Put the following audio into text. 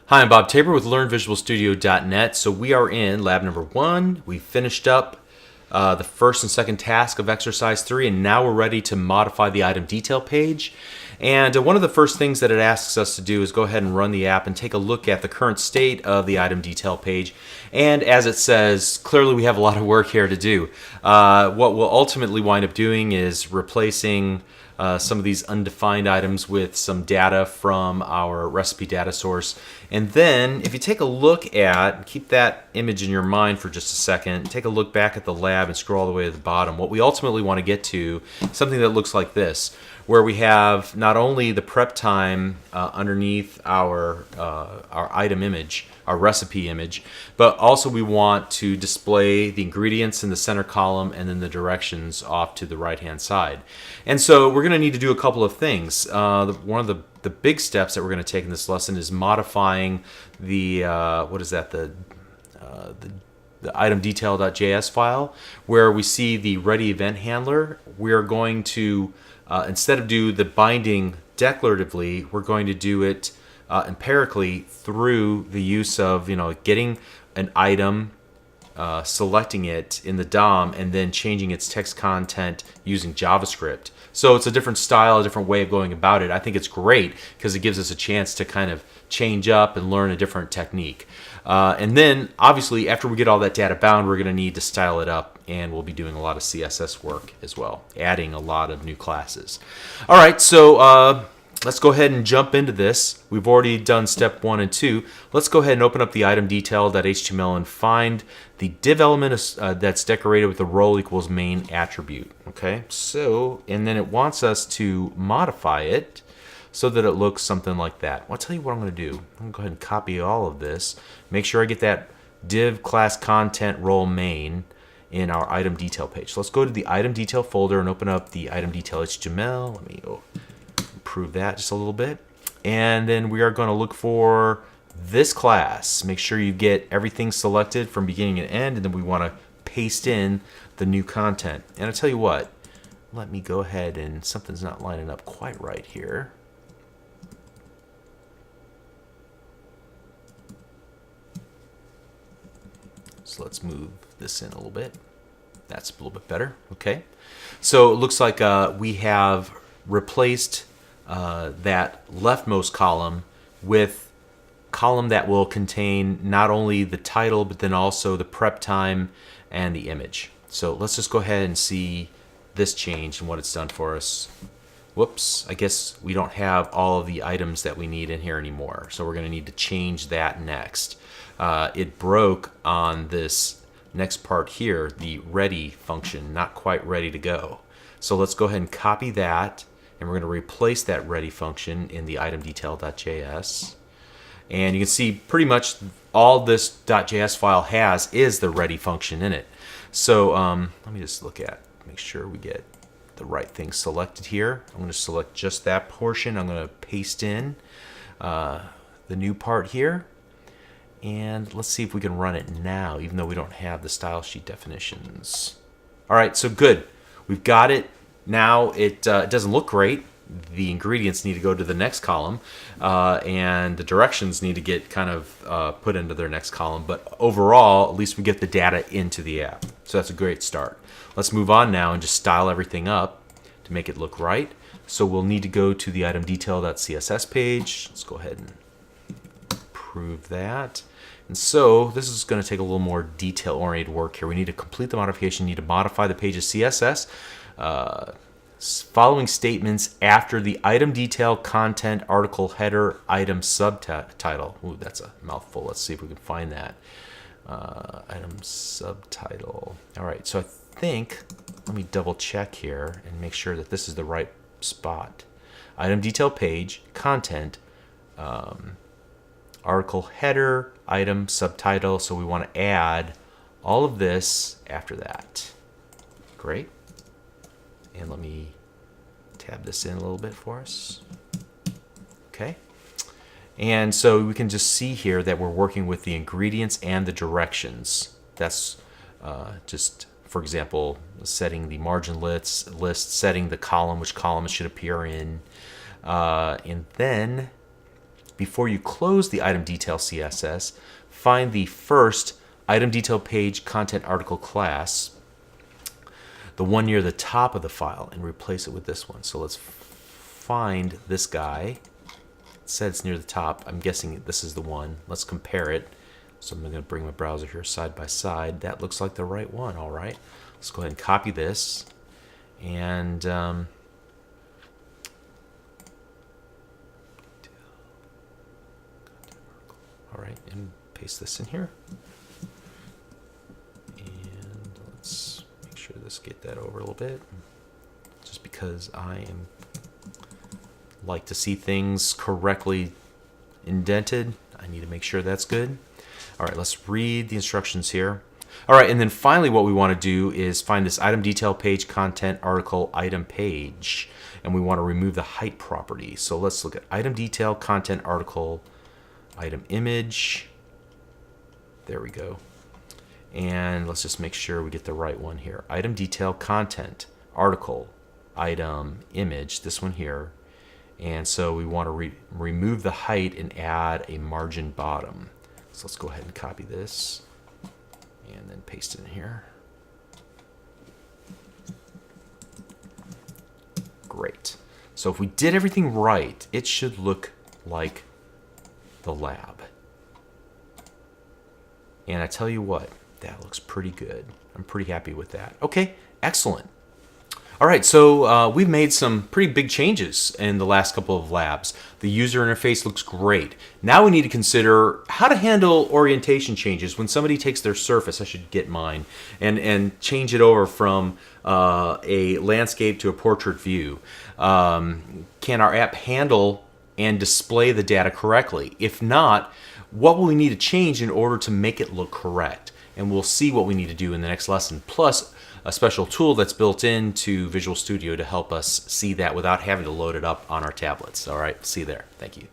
Hi, I'm Bob Tabor with LearnVisualStudio.net. So we are in lab number 1. We finished up the first and second task of exercise 3, and now we're ready to modify the item detail page. And one of the first things that it asks us to do is go ahead and run the app and take a look at the current state of the item detail page. And as it says, clearly we have a lot of work here to do. What we'll ultimately wind up doing is replacing some of these undefined items with some data from our recipe data source. And then if you take a look at, keep that image in your mind for just a second, take a look back at the lab and scroll all the way to the bottom. What we ultimately want to get to is something that looks like this, where we have not only the prep time underneath our item image, our recipe image, but also we want to display the ingredients in the center column and then the directions off to the right hand side. And so we're going to need to do a couple of things. One of the big steps that we're going to take in this lesson is modifying the the item detail.js file, where we see the ready event handler. We're going to instead of do the binding declaratively, we're going to do it empirically through the use of getting an item, selecting it in the DOM, and then changing its text content using JavaScript. So it's a different style, a different way of going about it. I think it's great because it gives us a chance to kind of change up and learn a different technique. And then, obviously, after we get all that data bound, we're going to need to style it up, and we'll be doing a lot of CSS work as well, adding a lot of new classes. All right, so let's go ahead and jump into this. We've already done step 1 and 2. Let's go ahead and open up the item detail.html and find the div element that's decorated with the role equals main attribute. Okay, so, and then it wants us to modify it so that it looks something like that. Well, I'll tell you what I'm going to do. I'm going to go ahead and copy all of this. Make sure I get that div class content role main in our item detail page. So let's go to the item detail folder and open up the item detail HTML. Let me go improve that just a little bit. And then we are going to look for this class. Make sure you get everything selected from beginning and end, and then we want to paste in the new content. And I'll tell you what, let me go ahead, and something's not lining up quite right here. So let's move this in a little bit. That's a little bit better. Okay. So it looks like we have replaced that leftmost column with column that will contain not only the title, but then also the prep time and the image. So let's just go ahead and see this change and what it's done for us. Whoops, I guess we don't have all of the items that we need in here anymore. So we're going to need to change that next. It broke on this next part here, the ready function, not quite ready to go. So let's go ahead and copy that, and we're going to replace that ready function in the item detail.js. And you can see pretty much all this .js file has is the ready function in it. So let me just make sure we get the right thing selected here. I'm going to select just that portion. I'm going to paste in the new part here. And let's see if we can run it now, even though we don't have the style sheet definitions. All right, so good. We've got it. Now it doesn't look great. The ingredients need to go to the next column, and the directions need to get kind of put into their next column. But overall, at least we get the data into the app. So that's a great start. Let's move on now and just style everything up to make it look right. So we'll need to go to the item detail.css page. Let's go ahead and improve that. And so this is going to take a little more detail-oriented work here. We need to complete the modification. We need to modify the page's CSS. Following statements after the item detail, content, article, header, item subtitle. Ooh, that's a mouthful. Let's see if we can find that. Item subtitle. All right, so I think, let me double check here and make sure that this is the right spot. Item detail page, content, article header, item subtitle. So we want to add all of this after that. Great. And let me tab this in a little bit for us. Okay. And so we can just see here that we're working with the ingredients and the directions. That's just, for example, setting the margin list, setting the column, which column it should appear in. And then before you close the item detail CSS, find the first item detail page content article class, the one near the top of the file, and replace it with this one. So let's find this guy. It said it's near the top. I'm guessing this is the one. Let's compare it. So I'm going to bring my browser here side by side. That looks like the right one. All right. Let's go ahead and copy this. And all right, and paste this in here. And let's make sure this get that over a little bit. Just because I like to see things correctly indented, I need to make sure that's good. All right, let's read the instructions here. All right, and then finally what we want to do is find this item detail page content article item page, and we want to remove the height property. So let's look at item detail content article item image. There we go. And let's just make sure we get the right one here. Item detail content article item image, this one here. And so we want to remove the height and add a margin bottom. So let's go ahead and copy this and then paste it in here. Great. So if we did everything right, it should look like the lab. And I tell you what, that looks pretty good. I'm pretty happy with that. Okay, excellent. All right, so we've made some pretty big changes in the last couple of labs. The user interface looks great. Now we need to consider how to handle orientation changes when somebody takes their surface, I should get mine, and change it over from a landscape to a portrait view. Can our app handle and display the data correctly? If not, what will we need to change in order to make it look correct? And we'll see what we need to do in the next lesson. Plus, a special tool that's built into Visual Studio to help us see that without having to load it up on our tablets. All right, see you there. Thank you.